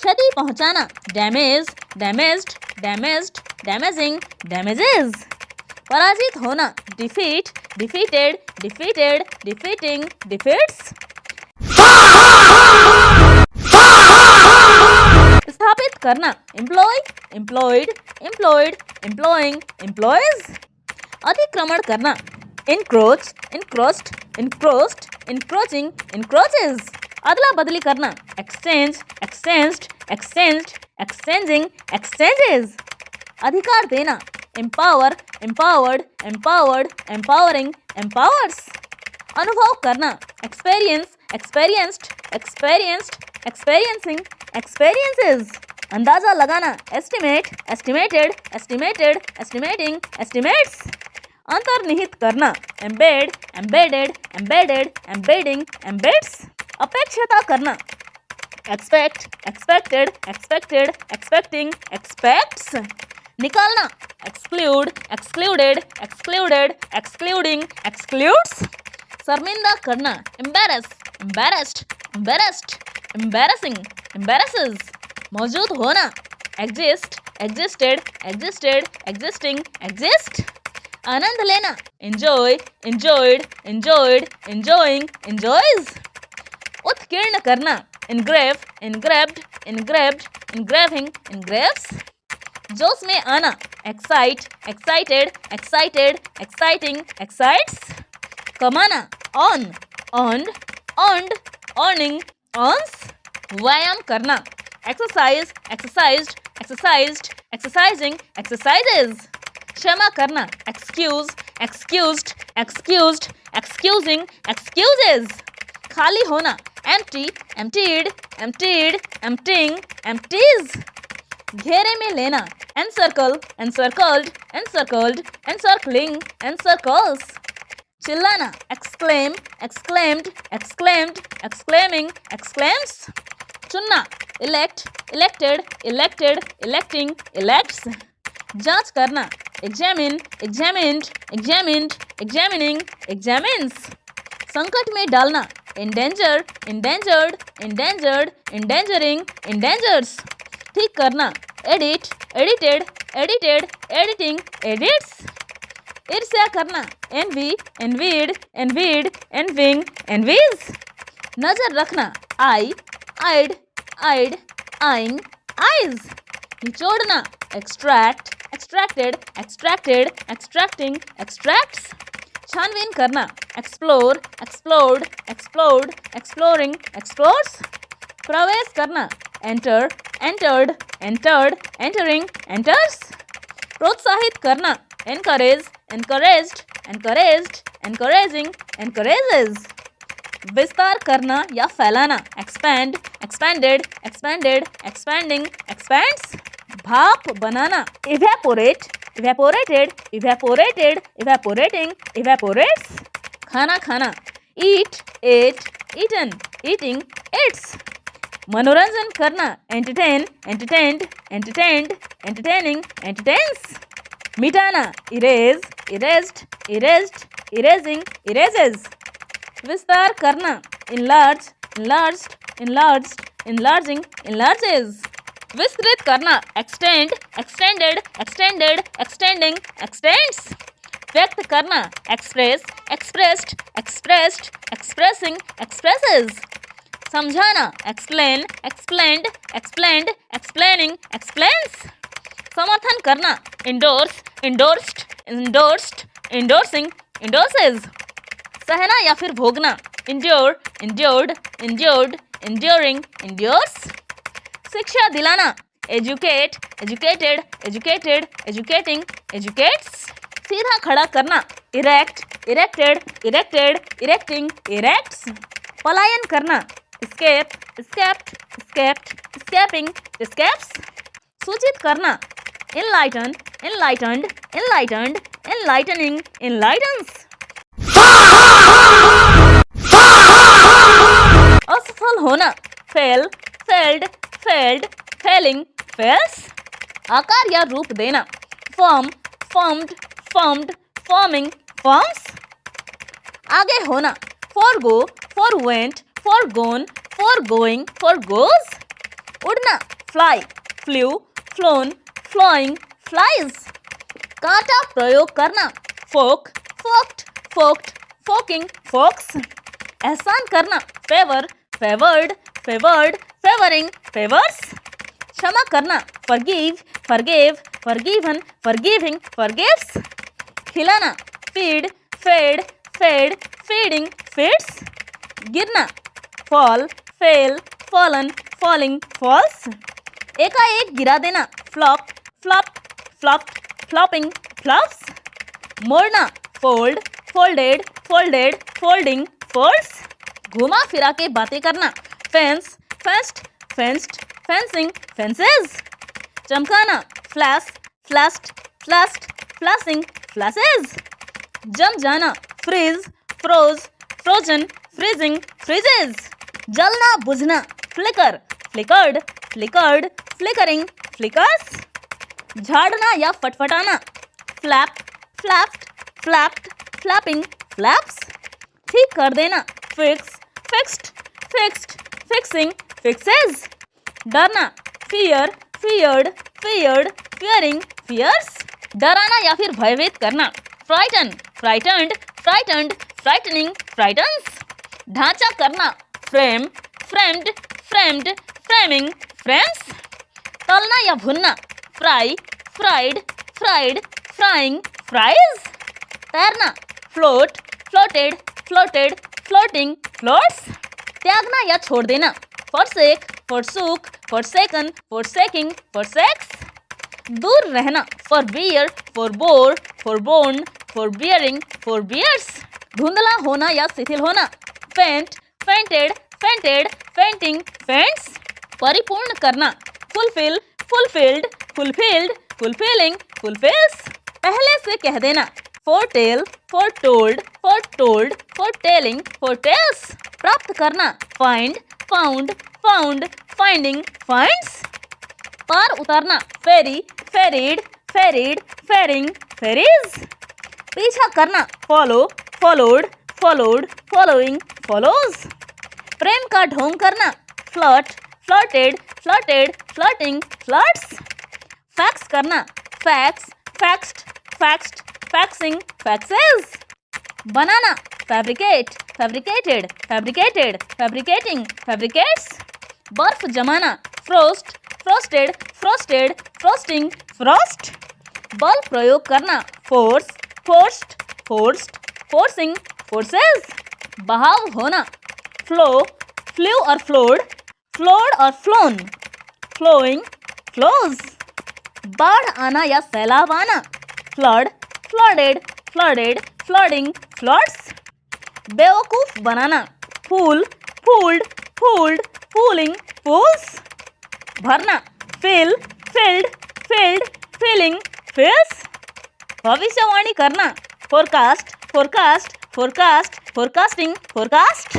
क्षति पहुंचाना, damage, damaged, damaged, damaging, damages. पराजित होना, defeat, defeated, defeated, defeating, defeats. स्थापित करना, employ, employed, employed, employing, employs. अतिक्रमण करना, इनक्रोच, इनक्रोच्ड, इनक्रोच्ड, इनक्रोचिंग, इनक्रोचेस। अदला बदली करना, exchange, exchanged, exchanged, exchanging, exchanges. अधिकार देना, empower, empowered, empowered, empowering, empowers. अनुभव करना, experience, experienced, experienced, experiencing, experiences. अंदाजा लगाना, estimate, estimated, estimated, estimating, estimates. अंतर्निहित करना, embed, embedded, embedded, embedding, embeds. अपेक्षता करना, expect, expected, expected, expecting, expects. निकालना, exclude, excluded, excluded, excluding, excludes. शर्मिंदा करना, embarrass, embarrassed, embarrassed, embarrassing, embarrasses. मौजूद होना, exist, existed, existed, existing, exist. आनंद लेना, enjoy, enjoyed, enjoyed, enjoying, enjoys. उत्कीर्ण करना, इनग्रेव, इनग्रेव्ड, इनग्रेव्ड, इनग्रेविंग, इनग्रेव्स। जोश में आना, excite, excited, excited, exciting, excites. कमाना, ऑन, ऑन्ड, ऑन्ड, ऑर्निंग, ऑन्स। व्यायाम करना, exercise, exercised, exercised, exercising, exercises. क्षमा करना, excuse, excused, excused, excusing, excuses. खाली होना, empty, emptied, emptied, emptying, empties. घेरे में लेना, एनसर्कल, एनसर्कल्ड, एनसर्कल्ड, एनसर्कलिंग, एनसर्कल्स। चिल्लाना, एक्सक्लेम, एक्सक्लेम्ड, एक्सक्लेम्ड, एक्सक्लेमिंग, एक्सक्लेम्स। चुनना, elect, elected, elected, electing, elects. जांच करना, examine, examined, examined, examining, examines. संकट में डालना, endanger, endangered, endangered, endangering, endangers. ठीक करना, edit, edited, edited, editing, edits. ईर्ष्या करना, envy, envied, envied, envying, envies. नजर रखना, eye, eyed, eyed, eyeing, eyes. निचोड़ना, extract, extracted, extracted, extracting, extracts. छानबीन करना, explore, explored, explored, exploring, explores. प्रवेश करना, enter, entered, entered, entering, enters. प्रोत्साहित करना, encourage, encouraged, encouraged, encouraging, encourages. विस्तार करना या फैलाना, expand, expanded, expanded, expanding, expands. भाप बनाना, evaporate, evaporated, evaporated, evaporating, evaporates. खाना खाना, eat, ate, eaten, eating, eats. मनोरंजन करना, entertain, entertained, entertained, entertaining, entertains. मिटाना, erase, erased, erased, erasing, erases. विस्तार करना, enlarge, enlarged, enlarged, enlarging, enlarges. विस्तृत करना, extend, extended, extended, extending, extends. व्यक्त करना, express, expressed, expressed, expressing, expresses. समझाना, explain, explained, explained, explaining, explains. समर्थन करना, endorse, endorsed, endorsed, endorsing, endorses. सहना या फिर भोगना, endure, endured, endured, enduring, endures. शिक्षा दिलाना, educate, educated, educated, educating, educates. सीधा खड़ा करना, erect, erected, erected, erecting, erects. पलायन करना, escape, escaped, escaped, escaping, escapes. सूचित करना, enlighten, enlightened, enlightened, enlightening, enlightens. असफल होना, fail, failed, failed, failing, fails. आकार या रूप देना, form, formed, formed, forming, forms. आगे होना, forgo, forwent, foregone, foregoing, foregoes. उड़ना, fly, flew, flown, flying, flies. कांटा प्रयोग करना, फोक, फोक्ड, फोक्ड, फोकिंग, फोक्स। एहसान करना, favour, favoured, favoured, favouring, favours. क्षमा करना, forgive, forgive, forgiven, forgiving, forgives. खिलाना, feed, fed, fed, feeding, feeds. गिरना, fall, fell, fallen, falling, falls. एकाएक गिरा देना, flop, flop, flop, flopping, flops. मोड़ना, fold, folded, folded, folding, folds. घुमा फिरा के बातें करना, fence, fenced, fenced, fencing, fences. चमकाना, flash, flashed, flashed, flashing, flashes. जम जाना, freeze, froze, frozen, freezing, freezes. जलना बुझना, flicker, flickered, flickered, flickering, flickers. झाड़ना या फटफटाना, flap, flapped, flapped, flapping, flaps. ठीक कर देना, fix, fixed, fixed, fixing, fixes. डरना, fear, feared, feared, fearing, fears. डराना या फिर भयभीत करना, frighten, frightened, frightened, frightening, frightens. ढांचा करना, frame, framed, framed, framing, frames. तलना या भुनना, fry, fried, fried, frying, fries. तैरना, float, floated, floated, floating, floats. त्यागना या छोड़ देना, फॉरसेक, फॉरसूक, फॉरसेकन, फॉरसेकिंग, फॉरसेक्स। दूर रहना, फॉरबियर, फॉरबोर, फॉरबोर्न, फॉरबियरिंग, फॉरबियर्स। धुंधला होना या शिथिल होना, फेंट, फेंटेड, फेंटेड, फेंटिंग, फेंट्स। परिपूर्ण करना, fulfil, fulfilled, fulfilled, fulfilling, fulfils. पहले से कह देना, फोरटेल, फोरटोल्ड, फोरटोल्ड, फोरटेलिंग, फोरटेल्स। प्राप्त करना, find, found, found, finding, finds. पार उतारना, ferry, ferried, ferried, ferrying, ferries. पीछा करना, follow, followed, followed, following, follows. प्रेम का ढोंग करना, flirt, flirted, flirted, flirting, flirts. Fax करना, fax, faxed, faxed, faxing, faxes. बनाना, fabricate, fabricated, fabricated, fabricating, fabricates. बर्फ जमाना, frost, frosted, frosted, frosting, frost. बल प्रयोग करना, force, forced, forced, forcing, forces. बहाव होना, फ्लो, फ्लू और फ्लोड, फ्लोड और फ्लोन, फ्लोइंग, फ्लोज। बाढ़ आना या सैलाब आना, flood, flooded, flooded, flooding, floods. बेवकूफ बनाना, फूल, फूल्ड, फूल्ड, फूलिंग, फूल्स। भरना, फिल, फिल्ड, फिल्ड, फिलिंग, फिल्स। भविष्यवाणी करना, forecast, forecast, forecast, forecasting, forecast.